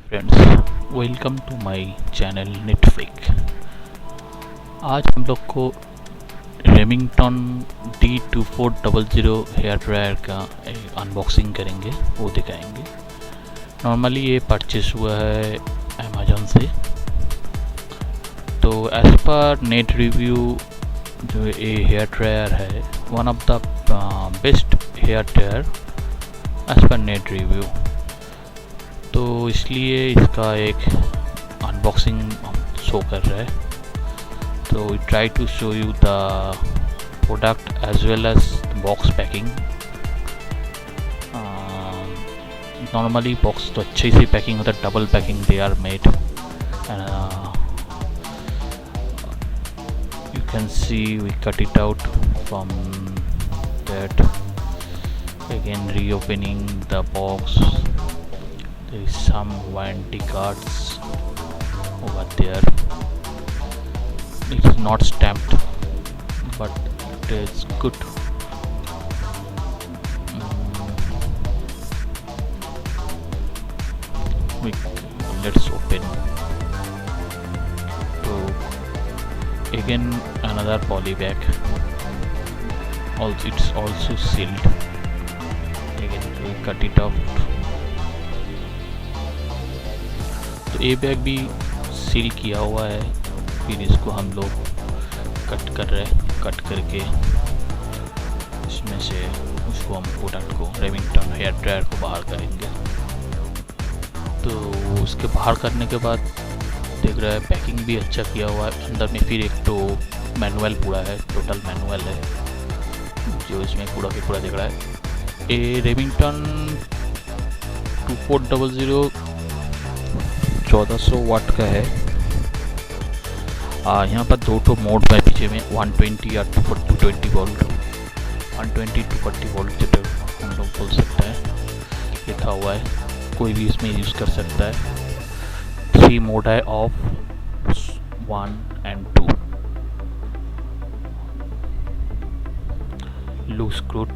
Friends, welcome to my channel नेटफ्रिक। आज हम लोग को रेमिंगटन D2400 हेयर ड्रायर का अनबॉक्सिंग करेंगे, वो दिखाएंगे। नॉर्मली ये परचेस हुआ है अमेज़न से। तो एज पर नेट रिव्यू जो ये हेयर ड्रायर है one of the best hair dryer as per net review. तो इसलिए इसका एक अनबॉक्सिंग शो कर रहा है। तो we try to show you the product as well as box packing. Normally box तो अच्छी सी पैकिंग होता है, double packing they are made. You can see we cut it out from that. Again reopening the box, there is some warranty cards over there. It's not stamped but it is good. Let's open. Again another poly bag, also it's also sealed. Again we cut it out. तो ये bag भी seal किया हुआ है। फिर इसको हम लोग कट कर रहे हैं, कट करके इसमें से उसको हम प्रोडक्ट को रेमिंगटन हेयर ड्रायर को बाहर करेंगे। तो उसके बाहर करने के बाद देख रहा है पैकिंग भी अच्छा किया हुआ है। अंदर में फिर एक तो मैनुअल पूरा है, टोटल मैनुअल है जो इसमें पूरा के पूरा दिख रहा है। ये रेमिंगटन 2400 1400 वाट का है। यहाँ पर दो मोड है पीछे में, 120 या 220 वोल्ट, 120 240 वोल्ट जो हम लोग बोल सकते हैं, लिखा हुआ है। कोई भी इसमें यूज़ कर सकता है। 3 मोड है, off, 1 and 2। Loose screwed,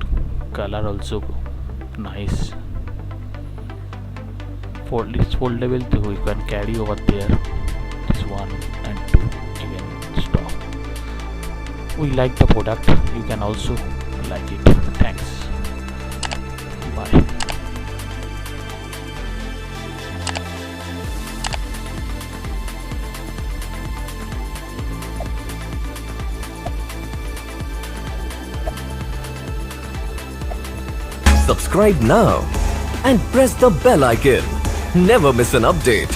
colour also nice. It's foldable, so you can carry over there. This 1 and 2 again stock. We like the product, you can also like it. Thanks, bye. Subscribe now and press the bell icon. Never miss an update.